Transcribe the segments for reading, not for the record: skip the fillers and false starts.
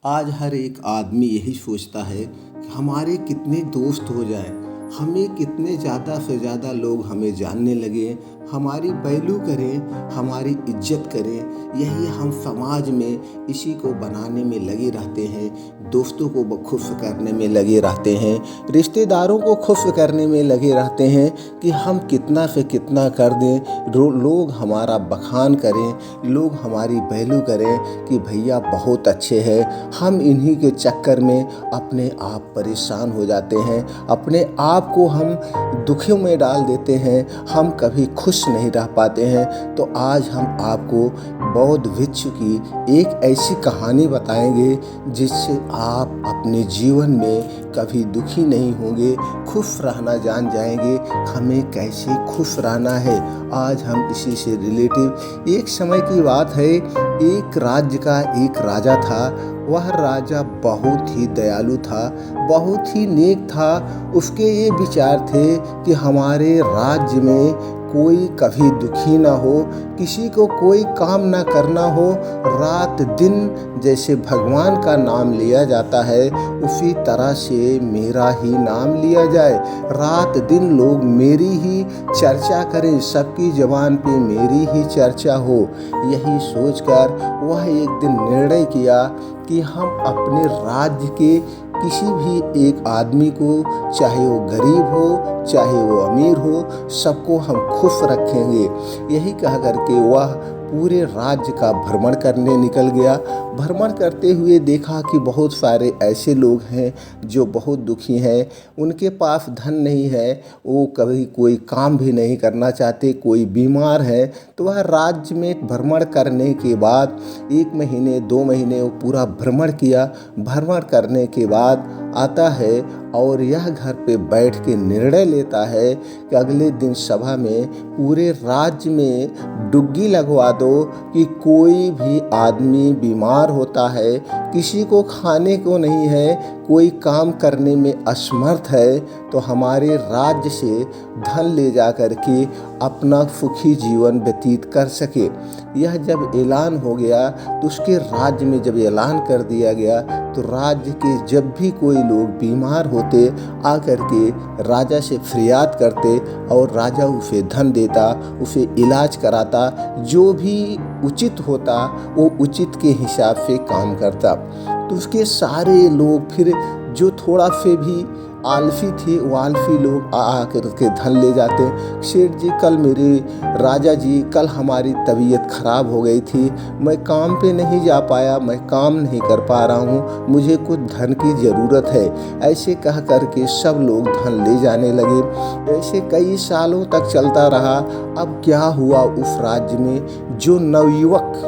आज हर एक आदमी यही सोचता है कि हमारे कितने दोस्त हो जाएं, हमें कितने ज़्यादा से ज़्यादा लोग हमें जानने लगें, हमारी वैल्यू करें, हमारी इज्जत करें। यही हम समाज में इसी को बनाने में लगे रहते हैं, दोस्तों को खुश करने में लगे रहते हैं, रिश्तेदारों को खुश करने में लगे रहते हैं कि हम कितना से कितना कर दें, लोग हमारा बखान करें, लोग हमारी वैल्यू करें कि भैया बहुत अच्छे हैं। हम इन्हीं के चक्कर में अपने आप परेशान हो जाते हैं, अपने आप को हम दुखों में डाल देते हैं, हम कभी खुश नहीं रह पाते हैं। तो आज हम आपको बौद्ध भिक्षु की एक ऐसी कहानी बताएंगे जिससे आप अपने जीवन में कभी दुखी नहीं होंगे, खुश रहना जान जाएंगे हमें कैसे खुश रहना है। आज हम इसी से रिलेटिव एक समय की बात है। एक राज्य का एक राजा था। वह राजा बहुत ही दयालु था, बहुत ही नेक था। उसके ये विचार थे कि हमारे राज्य में कोई कभी दुखी ना हो, किसी को कोई काम ना करना हो। रात दिन जैसे भगवान का नाम लिया जाता है उसी तरह से मेरा ही नाम लिया जाए। रात दिन लोग मेरी ही चर्चा करें, सबकी ज़बान पे मेरी ही चर्चा हो। यही सोचकर वह एक दिन निर्णय किया कि हम अपने राज्य के किसी भी एक आदमी को, चाहे वो गरीब हो चाहे वो अमीर हो, सबको हम खुश रखेंगे। यही कह करके वह पूरे राज्य का भ्रमण करने निकल गया। भ्रमण करते हुए देखा कि बहुत सारे ऐसे लोग हैं जो बहुत दुखी हैं, उनके पास धन नहीं है, वो कभी कोई काम भी नहीं करना चाहते, कोई बीमार है। तो वह राज्य में भ्रमण करने के बाद 1 महीने 2 महीने वो पूरा भ्रमण किया। भ्रमण करने के बाद आता है और यह घर पे बैठ के निर्णय लेता है कि अगले दिन सभा में पूरे राज्य में डुग्गी लगवा दो कि कोई भी आदमी बीमार होता है, किसी को खाने को नहीं है, कोई काम करने में असमर्थ है, तो हमारे राज्य से धन ले जा कर के अपना सुखी जीवन व्यतीत कर सके। यह जब ऐलान हो गया तो उसके राज्य में जब ऐलान कर दिया गया तो राज्य के जब भी कोई लोग बीमार होते आकर के राजा से फरियाद करते और राजा उसे धन देता, उसे इलाज कराता, जो भी उचित होता वो उचित के हिसाब से काम करता। तो उसके सारे लोग फिर जो थोड़ा से भी आलसी थे वो आलसी लोग आ करके धन ले जाते। सेठ जी कल मेरे राजा जी कल हमारी तबीयत खराब हो गई थी, मैं काम पे नहीं जा पाया, मैं काम नहीं कर पा रहा हूँ, मुझे कुछ धन की ज़रूरत है। ऐसे कह करके सब लोग धन ले जाने लगे। ऐसे कई सालों तक चलता रहा। अब क्या हुआ उस राज्य में जो नवयुवक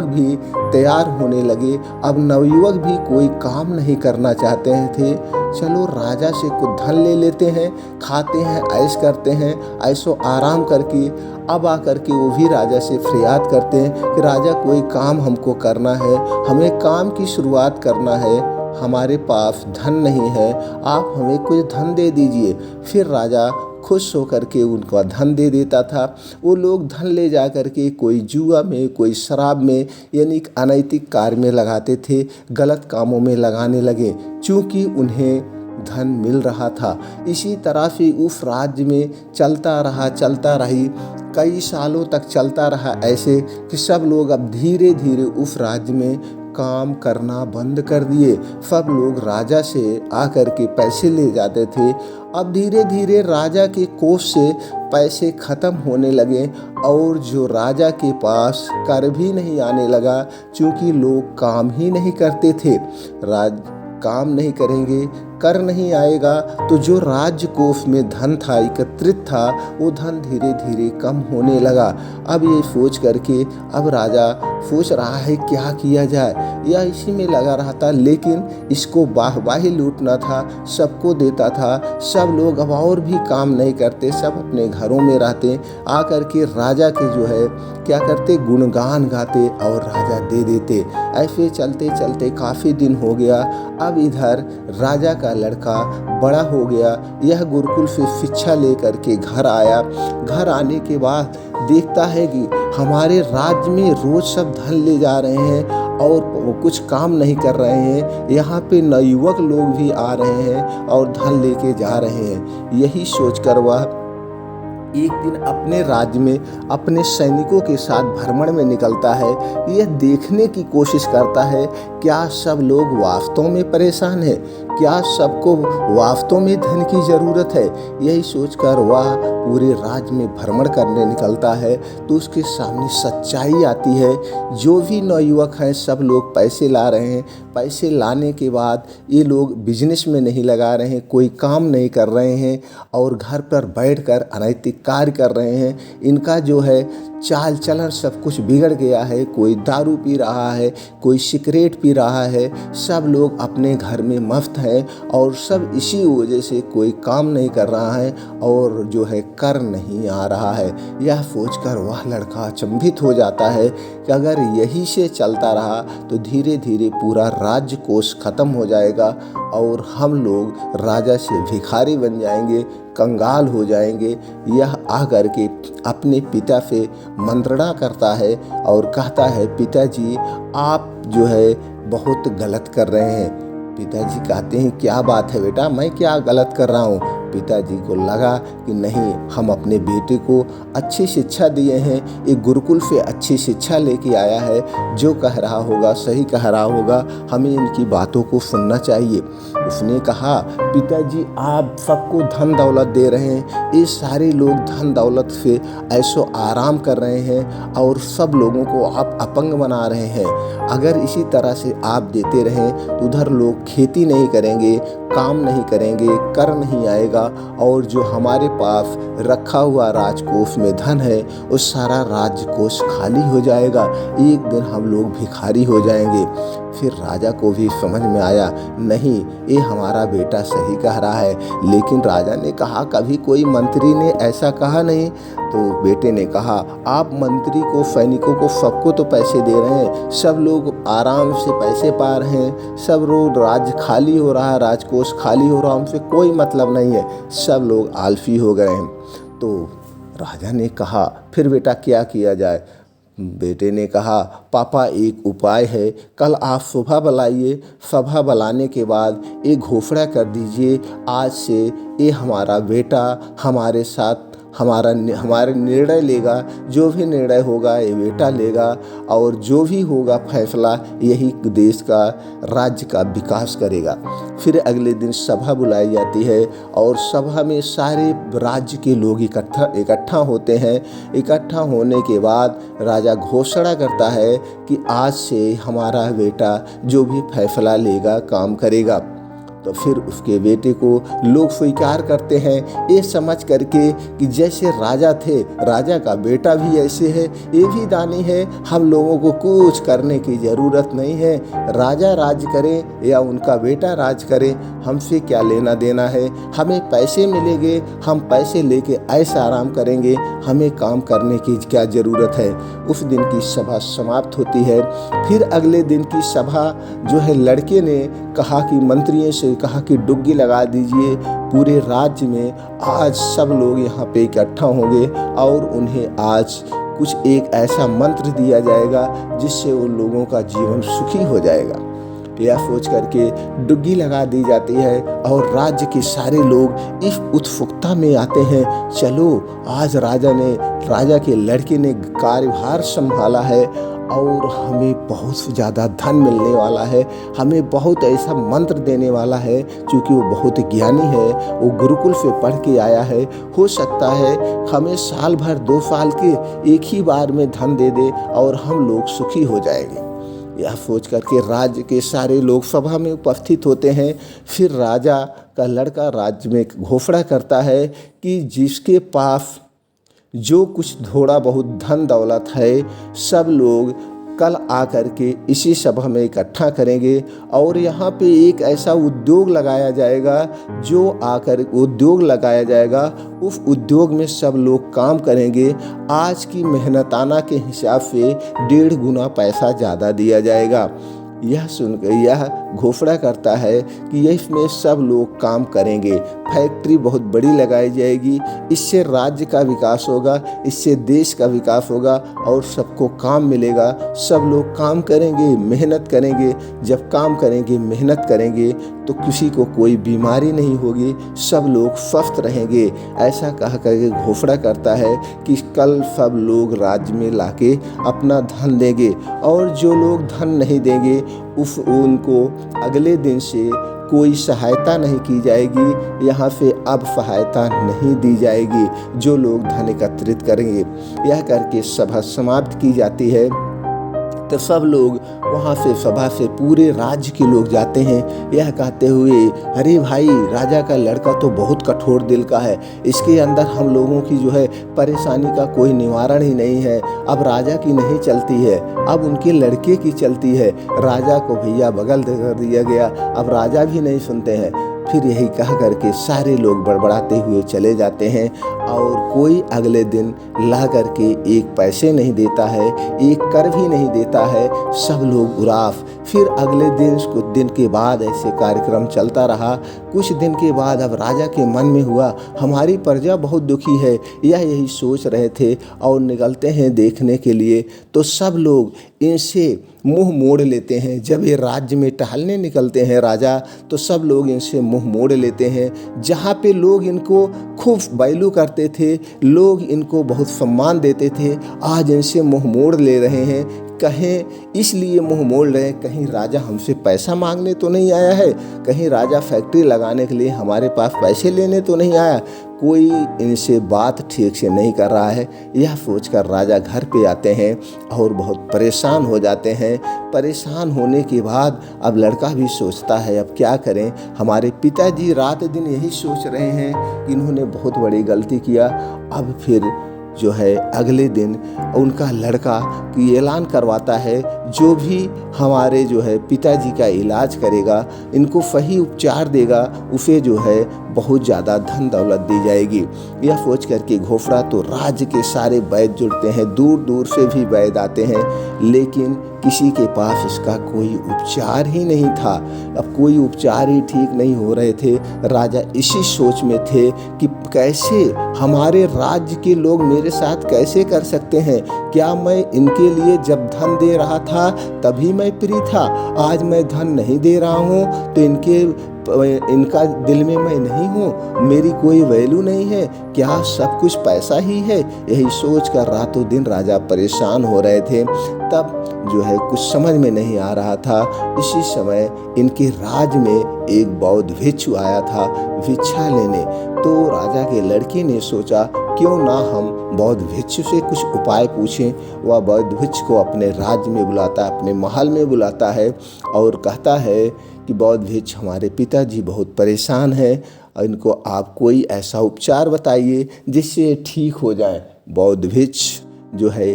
भी तैयार होने लगे। अब नवयुवक भी कोई काम नहीं करना चाहते थे। चलो राजा से कुछ धन ले लेते हैं, खाते हैं, ऐश करते हैं, ऐसो आराम करके अब आकर के वो भी राजा से फरियाद करते हैं कि राजा कोई काम हमको करना है, हमें काम की शुरुआत करना है, हमारे पास धन नहीं है, आप हमें कुछ धन दे दीजिए। फिर राजा खुश होकर के उनका धन दे देता था। वो लोग धन ले जा कर के कोई जुआ में, कोई शराब में, यानी अनैतिक कार्य में लगाते थे, गलत कामों में लगाने लगे, चूँकि उन्हें धन मिल रहा था। इसी तरह से उस राज्य में चलता रही, कई सालों तक चलता रहा ऐसे कि सब लोग अब धीरे धीरे उस राज्य में काम करना बंद कर दिए। सब लोग राजा से आकर के पैसे ले जाते थे। अब धीरे धीरे राजा के कोष से पैसे खत्म होने लगे और जो राजा के पास कर भी नहीं आने लगा, क्योंकि लोग काम ही नहीं करते थे। काम नहीं करेंगे, कर नहीं आएगा, तो जो राज्य कोष में धन था, एकत्रित था, वो धन धीरे धीरे कम होने लगा। अब ये सोच करके अब राजा सोच रहा है क्या किया जाए। यह इसी में लगा रहा था, लेकिन इसको वाहवाही लूटना था, सबको देता था। सब लोग अब और भी काम नहीं करते, सब अपने घरों में रहते, आकर के राजा के जो है क्या करते, गुणगान गाते और राजा दे देते। ऐसे चलते चलते काफ़ी दिन हो गया। अब इधर राजा का लड़का बड़ा हो गया। यह गुरुकुल से शिक्षा लेकर के घर आया। घर आने के बाद देखता है कि हमारे राज्य में रोज सब धन ले जा रहे हैं और कुछ काम नहीं कर रहे हैं। यहाँ पे नवयुवक लोग भी आ रहे हैं और धन लेके जा रहे हैं। यही सोचकर वह एक दिन अपने राज्य में अपने सैनिकों के साथ भ्रमण में निकलता है। यह देखने की कोशिश करता है क्या सब लोग वास्तव में परेशान हैं, क्या सबको वास्तव में धन की ज़रूरत है। यही सोचकर वह पूरे राज्य में भ्रमण करने निकलता है तो उसके सामने सच्चाई आती है। जो भी नवयुवक हैं सब लोग पैसे ला रहे हैं। पैसे लाने के बाद ये लोग बिजनेस में नहीं लगा रहे हैं, कोई काम नहीं कर रहे हैं और घर पर बैठकर अनैतिक कार्य कर रहे हैं। इनका जो है चाल चलन सब कुछ बिगड़ गया है। कोई दारू पी रहा है, कोई सिगरेट पी रहा है। सब लोग अपने घर में मस्त हैं और सब इसी वजह से कोई काम नहीं कर रहा है और जो है कर नहीं आ रहा है। यह सोचकर वह लड़का अचंभित हो जाता है कि अगर यही से चलता रहा तो धीरे धीरे पूरा राज्य कोष खत्म हो जाएगा और हम लोग राजा से भिखारी बन जाएंगे, कंगाल हो जाएंगे। यह आकर के अपने पिता से मंत्रणा करता है और कहता है पिताजी आप जो है बहुत गलत कर रहे हैं। पिताजी कहते हैं क्या बात है बेटा, मैं क्या गलत कर रहा हूँ। पिताजी को लगा कि नहीं, हम अपने बेटे को अच्छी शिक्षा दिए हैं, एक गुरुकुल से अच्छी शिक्षा लेके आया है, जो कह रहा होगा सही कह रहा होगा, हमें इनकी बातों को सुनना चाहिए। उसने कहा पिताजी आप सबको धन दौलत दे रहे हैं, ये सारे लोग धन दौलत से ऐसो आराम कर रहे हैं और सब लोगों को आप अपंग बना रहे हैं। अगर इसी तरह से आप देते रहें तो उधर लोग खेती नहीं करेंगे, काम नहीं करेंगे, कर नहीं आएगा और जो हमारे पास रखा हुआ राजकोष में धन है वो सारा राजकोष खाली हो जाएगा। एक दिन हम लोग भिखारी हो जाएंगे। फिर राजा को भी समझ में आया नहीं, ये हमारा बेटा सही कह रहा है। लेकिन राजा ने कहा कभी कोई मंत्री ने ऐसा कहा नहीं। तो बेटे ने कहा आप मंत्री को, सैनिकों को, सबको तो पैसे दे रहे हैं, सब लोग आराम से पैसे पा रहे हैं, सब रोज राज्य खाली हो रहा है, राजकोष खाली हो रहा है, हमसे कोई मतलब नहीं है, सब लोग आलसी हो गए हैं। तो राजा ने कहा फिर बेटा क्या किया जाए। बेटे ने कहा पापा एक उपाय है, कल आप सुबह बुलाइए, सभा बुलाने के बाद एक घोषणा कर दीजिए आज से ये हमारा बेटा हमारे साथ हमारे निर्णय लेगा, जो भी निर्णय होगा ये बेटा लेगा और जो भी होगा फैसला यही देश का, राज्य का विकास करेगा। फिर अगले दिन सभा बुलाई जाती है और सभा में सारे राज्य के लोग इकट्ठा होते हैं। इकट्ठा होने के बाद राजा घोषणा करता है कि आज से हमारा बेटा जो भी फैसला लेगा काम करेगा। तो फिर उसके बेटे को लोग स्वीकार करते हैं ये समझ करके कि जैसे राजा थे राजा का बेटा भी ऐसे है, ये भी दानी है, हम लोगों को कुछ करने की ज़रूरत नहीं है, राजा राज करे या उनका बेटा राज करे, हमसे क्या लेना देना है, हमें पैसे मिलेंगे, हम पैसे लेके ऐसा आराम करेंगे, हमें काम करने की क्या ज़रूरत है। उस दिन की सभा समाप्त होती है। फिर अगले दिन की सभा जो है लड़के ने कहा कि मंत्रियों से कहा कि डुग्गी लगा दीजिए पूरे राज्य में, आज सब लोग यहाँ पे इकट्ठा होंगे और उन्हें आज कुछ एक ऐसा मंत्र दिया जाएगा जिससे उन लोगों का जीवन सुखी हो जाएगा। यह सोच करके डुग्गी लगा दी जाती है और राज्य के सारे लोग इस उत्सुकता में आते हैं, चलो आज राजा के लड़के ने कार्यभार संभाला है और हमें बहुत ज़्यादा धन मिलने वाला है, हमें बहुत ऐसा मंत्र देने वाला है, क्योंकि वो बहुत ज्ञानी है, वो गुरुकुल से पढ़ के आया है, हो सकता है हमें साल भर 2 साल के एक ही बार में धन दे दे और हम लोग सुखी हो जाएंगे। यह सोच करके राज्य के सारे लोग सभा में उपस्थित होते हैं। फिर राजा का लड़का राज्य में घोषणा करता है कि जिसके पास जो कुछ थोड़ा बहुत धन दौलत है सब लोग कल आकर के इसी सभा में इकट्ठा करेंगे और यहाँ पे एक ऐसा उद्योग लगाया जाएगा, उस उद्योग में सब लोग काम करेंगे, आज की मेहनताना के हिसाब से 1.5 गुना पैसा ज़्यादा दिया जाएगा। यह सुनकर यह घोषणा करता है कि इसमें सब लोग काम करेंगे, फैक्ट्री बहुत बड़ी लगाई जाएगी, इससे राज्य का विकास होगा, इससे देश का विकास होगा और सबको काम मिलेगा। सब लोग काम करेंगे, मेहनत करेंगे। जब काम करेंगे, मेहनत करेंगे तो किसी को कोई बीमारी नहीं होगी, सब लोग स्वस्थ रहेंगे। ऐसा कह करके घोषणा करता है कि कल सब लोग राज्य में लाके अपना धन देंगे और जो लोग धन नहीं देंगे उनको अगले दिन से कोई सहायता नहीं की जाएगी, यहाँ से अब सहायता नहीं दी जाएगी जो लोग धन एकत्रित करेंगे। यह करके सभा समाप्त की जाती है। तो सब लोग वहाँ से सभा से पूरे राज्य के लोग जाते हैं यह कहते हुए, अरे भाई, राजा का लड़का तो बहुत कठोर दिल का है, इसके अंदर हम लोगों की जो है परेशानी का कोई निवारण ही नहीं है। अब राजा की नहीं चलती है, अब उनके लड़के की चलती है। राजा को भैया बगल कर दिया गया, अब राजा भी नहीं सुनते हैं। फिर यही कह करके सारे लोग बड़बड़ाते हुए चले जाते हैं और कोई अगले दिन ला करके एक पैसे नहीं देता है, एक कर भी नहीं देता है। सब लोग उदास। फिर अगले दिन कुछ दिन के बाद ऐसे कार्यक्रम चलता रहा। कुछ दिन के बाद अब राजा के मन में हुआ, हमारी प्रजा बहुत दुखी है, यही सोच रहे थे और निकलते हैं देखने के लिए। तो सब लोग इनसे मुंह मोड़ लेते हैं। जब ये राज्य में टहलने निकलते हैं राजा, तो सब लोग इनसे मुंह मोड़ लेते हैं। जहाँ पे लोग इनको खूब वैल्यू करते थे, लोग इनको बहुत सम्मान देते थे, आज इनसे मुंह मोड़ ले रहे हैं। कहें इसलिए मुंह मोड़ रहे हैं, कहीं राजा हमसे पैसा मांगने तो नहीं आया है, कहीं राजा फैक्ट्री लगाने के लिए हमारे पास पैसे लेने तो नहीं आया, कोई इनसे बात ठीक से नहीं कर रहा है। यह सोचकर राजा घर पे आते हैं और बहुत परेशान हो जाते हैं। परेशान होने के बाद अब लड़का भी सोचता है अब क्या करें, हमारे पिताजी रात दिन यही सोच रहे हैं कि इन्होंने बहुत बड़ी गलती किया। अब फिर जो है अगले दिन उनका लड़का की ऐलान करवाता है, जो भी हमारे जो है पिताजी का इलाज करेगा, इनको सही उपचार देगा, उसे जो है बहुत ज़्यादा धन दौलत दी जाएगी। यह सोच करके घोषणा तो राज्य के सारे वैद्य जुड़ते हैं, दूर दूर से भी वैद्य आते हैं, लेकिन किसी के पास इसका कोई उपचार ही नहीं था। अब कोई उपचार ही ठीक नहीं हो रहे थे। राजा इसी सोच में थे कि कैसे हमारे राज्य के लोग मेरे साथ कैसे कर सकते हैं, क्या मैं इनके लिए जब धन दे रहा था तभी मैं फ्री था, आज मैं धन नहीं दे रहा हूँ तो इनका दिल में मैं नहीं हूँ, मेरी कोई वैल्यू नहीं है, क्या सब कुछ पैसा ही है। यही सोच कर रातों दिन राजा परेशान हो रहे थे। तब जो है कुछ समझ में नहीं आ रहा था। इसी समय इनके राज में एक बौद्ध भिक्षु आया था भिक्षा लेने। तो राजा के लड़के ने सोचा क्यों ना हम बौद्ध भिक्षु से कुछ उपाय पूछें। वह बौद्ध भिक्षु को अपने राज्य में बुलाता है, अपने महल में बुलाता है और कहता है कि बौद्ध भिक्षु, हमारे पिताजी बहुत परेशान हैं और इनको आप कोई ऐसा उपचार बताइए जिससे ठीक हो जाए। बौद्ध भिक्षु जो है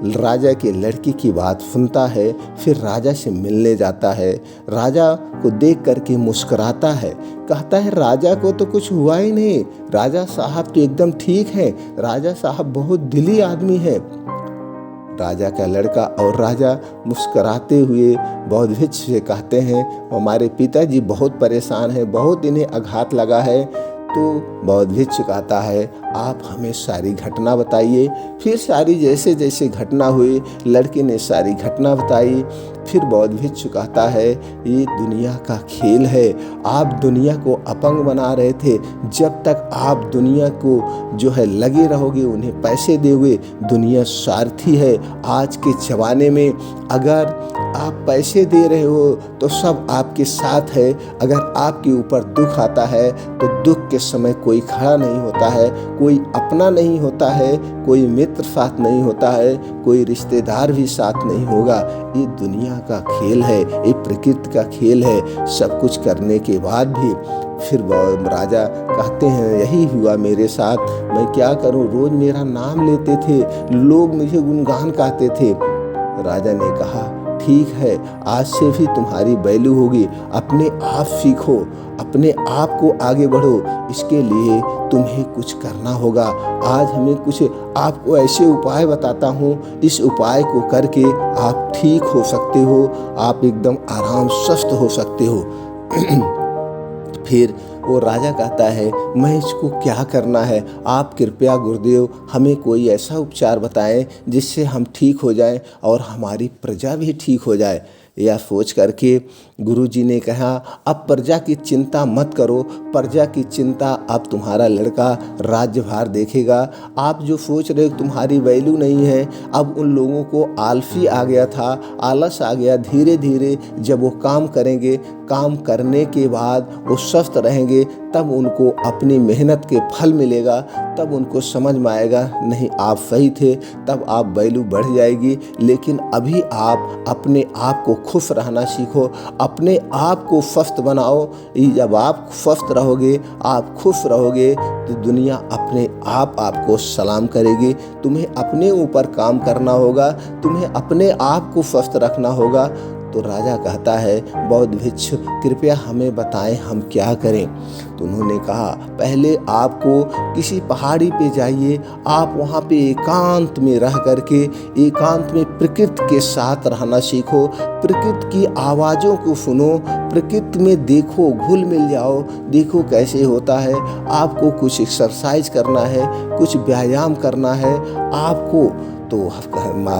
राजा के लड़की की बात सुनता है, फिर राजा से मिलने जाता है। राजा को देख करके मुस्कुराता है, कहता है राजा को तो कुछ हुआ ही नहीं, राजा साहब तो एकदम ठीक है, राजा साहब बहुत दिली आदमी है। राजा का लड़का और राजा मुस्कुराते हुए बौद्ध भिक्षु से कहते हैं हमारे पिताजी बहुत परेशान हैं, बहुत इन्हें आघात लगा है। तो बौद्ध भिक्षु कहता है आप हमें सारी घटना बताइए। फिर सारी जैसे जैसे घटना हुई लड़के ने सारी घटना बताई। फिर बौद्ध भिक्षु कहता है ये दुनिया का खेल है, आप दुनिया को अपंग बना रहे थे, जब तक आप दुनिया को जो है लगे रहोगे उन्हें पैसे दोगे, दुनिया स्वार्थी है। आज के ज़माने में अगर आप पैसे दे रहे हो तो सब आपके साथ है, अगर आपके ऊपर दुख आता है तो दुख के समय कोई खड़ा नहीं होता है, कोई अपना नहीं होता है, कोई मित्र साथ नहीं होता है, कोई रिश्तेदार भी साथ नहीं होगा। ये दुनिया का खेल है, ये प्रकृति का खेल है। सब कुछ करने के बाद भी फिर राजा कहते हैं यही हुआ मेरे साथ, मैं क्या करूं, रोज मेरा नाम लेते थे, लोग मुझे गुणगान कहते थे। राजा ने कहा ठीक है, आज से भी तुम्हारी वैल्यू होगी, अपने आप सीखो, अपने आप को आगे बढ़ो। इसके लिए तुम्हें कुछ करना होगा। आज हमें कुछ आपको ऐसे उपाय बताता हूँ, इस उपाय को करके आप ठीक हो सकते हो, आप एकदम आराम स्वस्थ हो सकते हो। फिर वो राजा कहता है, मैं इसको क्या करना है, आप कृपया गुरुदेव हमें कोई ऐसा उपचार बताएं जिससे हम ठीक हो जाएं और हमारी प्रजा भी ठीक हो जाए। यह सोच करके गुरुजी ने कहा, अब प्रजा की चिंता मत करो, प्रजा की चिंता अब तुम्हारा लड़का राज्यभार देखेगा। आप जो सोच रहे हो तुम्हारी वैल्यू नहीं है, अब उन लोगों को आलसी आ गया था, आलस आ गया। धीरे धीरे जब वो काम करेंगे, काम करने के बाद वो स्वस्थ रहेंगे, तब उनको अपनी मेहनत के फल मिलेगा, तब उनको समझ में आएगा नहीं आप सही थे, तब आप वैल्यू बढ़ जाएगी। लेकिन अभी आप अपने आप को खुश रहना सीखो, अपने आप को स्वस्थ बनाओ। जब आप स्वस्थ रहोगे, आप खुश रहोगे, तो दुनिया अपने आप आपको सलाम करेगी। तुम्हें अपने ऊपर काम करना होगा, तुम्हें अपने आप को स्वस्थ रखना होगा। तो राजा कहता है, बौद्ध भिक्षु कृपया हमें बताएं हम क्या करें। तो उन्होंने कहा, पहले आपको किसी पहाड़ी पे जाइए, आप वहाँ पे एकांत में रह करके एकांत में प्रकृति के साथ रहना सीखो, प्रकृति की आवाज़ों को सुनो, प्रकृति में देखो, घुल मिल जाओ, देखो कैसे होता है। आपको कुछ एक्सरसाइज करना है, कुछ व्यायाम करना है आपको। तो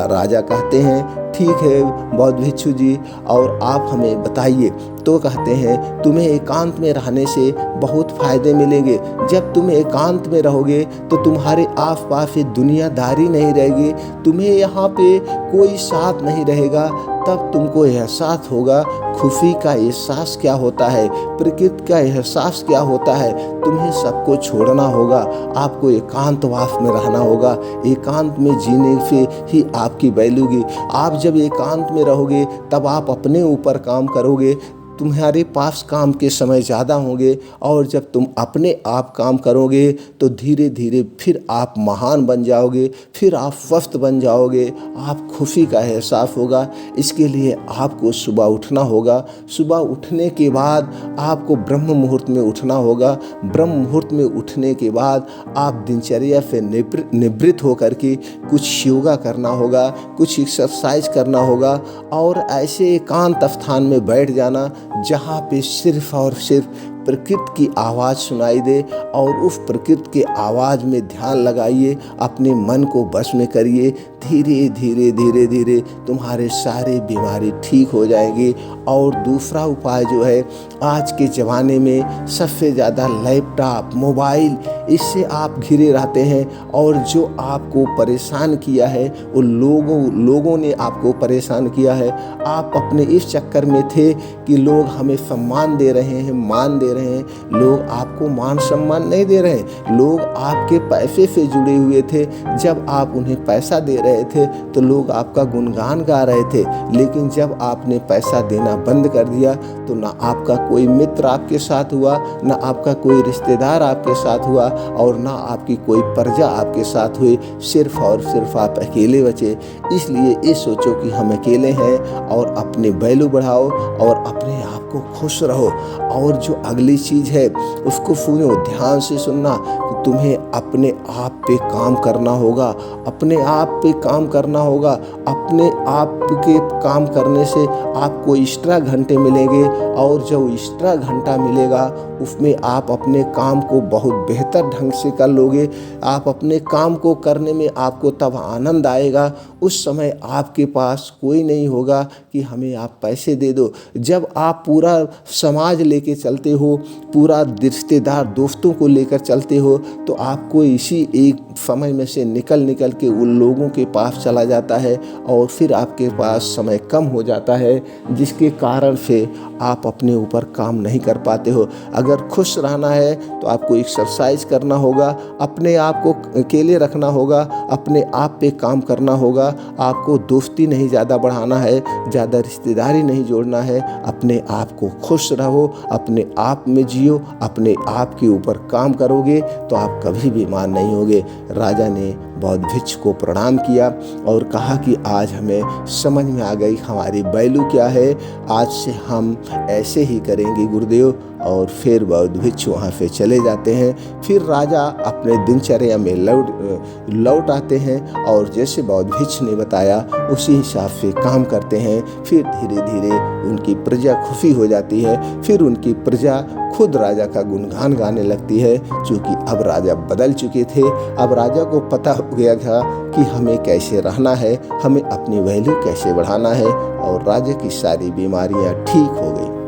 राजा कहते हैं, ठीक है बौद्ध भिक्षु जी, और आप हमें बताइए। तो कहते हैं, तुम्हें एकांत में रहने से बहुत फायदे मिलेंगे। जब तुम एकांत में रहोगे तो तुम्हारे आसपास ये दुनियादारी नहीं रहेगी, तुम्हें यहाँ पे कोई साथ नहीं रहेगा, तब तुमको एहसास होगा खुशी का एहसास क्या होता है, प्रकृति का एहसास क्या होता है। तुम्हें सबको छोड़ना होगा, आपको एकांतवास में रहना होगा। एकांत में जीने से ही आपकी वैल्यू होगी। आप जब एकांत में रहोगे तब आप अपने ऊपर काम करोगे, तुम्हारे पास काम के समय ज़्यादा होंगे, और जब तुम अपने आप काम करोगे तो धीरे धीरे फिर आप महान बन जाओगे, फिर आप स्वस्थ बन जाओगे, आप खुशी का एहसास होगा। इसके लिए आपको सुबह उठना होगा। सुबह उठने के बाद आपको ब्रह्म मुहूर्त में उठना होगा। ब्रह्म मुहूर्त में उठने के बाद आप दिनचर्या से निवृत्त होकर के कुछ योगा करना होगा, कुछ एक्सरसाइज करना होगा, और ऐसे एकांत स्थान में बैठ जाना जहाँ पे सिर्फ और सिर्फ प्रकृति की आवाज़ सुनाई दे, और उस प्रकृति के आवाज़ में ध्यान लगाइए, अपने मन को बस में करिए। धीरे धीरे धीरे धीरे तुम्हारे सारे बीमारी ठीक हो जाएंगी। और दूसरा उपाय जो है, आज के ज़माने में सबसे ज़्यादा लैपटॉप, मोबाइल, इससे आप घिरे रहते हैं, और जो आपको परेशान किया है वो लोगों ने आपको परेशान किया है। आप अपने इस चक्कर में थे कि लोग हमें सम्मान दे रहे हैं, मान दे रहे हैं। लोग आपको मान सम्मान नहीं दे रहे हैं, लोग आपके पैसे से जुड़े हुए थे। जब आप उन्हें पैसा दे रहे थे तो लोग आपका गुणगान गा रहे थे, लेकिन जब आपने पैसा देना बंद कर दिया तो ना आपका कोई मित्र आपके साथ हुआ, ना आपका कोई रिश्तेदार आपके साथ हुआ, और ना आपकी कोई प्रजा आपके साथ हुई। सिर्फ और सिर्फ आप अकेले बचे। इसलिए ये सोचो कि हम अकेले हैं, और अपने वैल्यू बढ़ाओ और अपने आप को खुश रहो। और जो अगली चीज़ है उसको सुनो, ध्यान से सुनना कि तुम्हें अपने आप पे काम करना होगा, अपने आप पे काम करना होगा। अपने आप के काम करने से आपको एक्स्ट्रा घंटे मिलेंगे, और जो एक्स्ट्रा घंटा मिलेगा उसमें आप अपने काम को बहुत बेहतर ढंग से कर लोगे। आप अपने काम को करने में आपको तब आनंद आएगा। उस समय आपके पास कोई नहीं होगा कि हमें आप पैसे दे दो। जब आप पूरा समाज लेके चलते हो, पूरा रिश्तेदार दोस्तों को लेकर चलते हो, तो आपको इसी एक समय में से निकल के उन लोगों के पास चला जाता है, और फिर आपके पास समय कम हो जाता है, जिसके कारण से आप अपने ऊपर काम नहीं कर पाते हो। अगर खुश रहना है तो आपको एक्सरसाइज करना होगा, अपने आप को अकेले रखना होगा, अपने आप पे काम करना होगा। आपको दोस्ती नहीं ज़्यादा बढ़ाना है, ज़्यादा रिश्तेदारी नहीं जोड़ना है। अपने आप को खुश रहो, अपने आप में जियो, अपने आप के ऊपर काम करोगे तो आप कभी बीमार नहीं होगे। राजा ने बौद्ध भिक्षु को प्रणाम किया और कहा कि आज हमें समझ में आ गई हमारी वैल्यू क्या है, आज से हम ऐसे ही करेंगे गुरुदेव। और फिर बौद्ध भिक्षु वहाँ से चले जाते हैं। फिर राजा अपने दिनचर्या में लौट आते हैं और जैसे बौद्ध भिक्षु ने बताया उसी हिसाब से काम करते हैं। फिर धीरे धीरे उनकी प्रजा खुशी हो जाती है। फिर उनकी प्रजा खुद राजा का गुणगान गाने लगती है, क्योंकि अब राजा बदल चुके थे। अब राजा को पता हो गया था कि हमें कैसे रहना है, हमें अपनी वैल्यू कैसे बढ़ाना है, और राजा की सारी बीमारियां ठीक हो गई।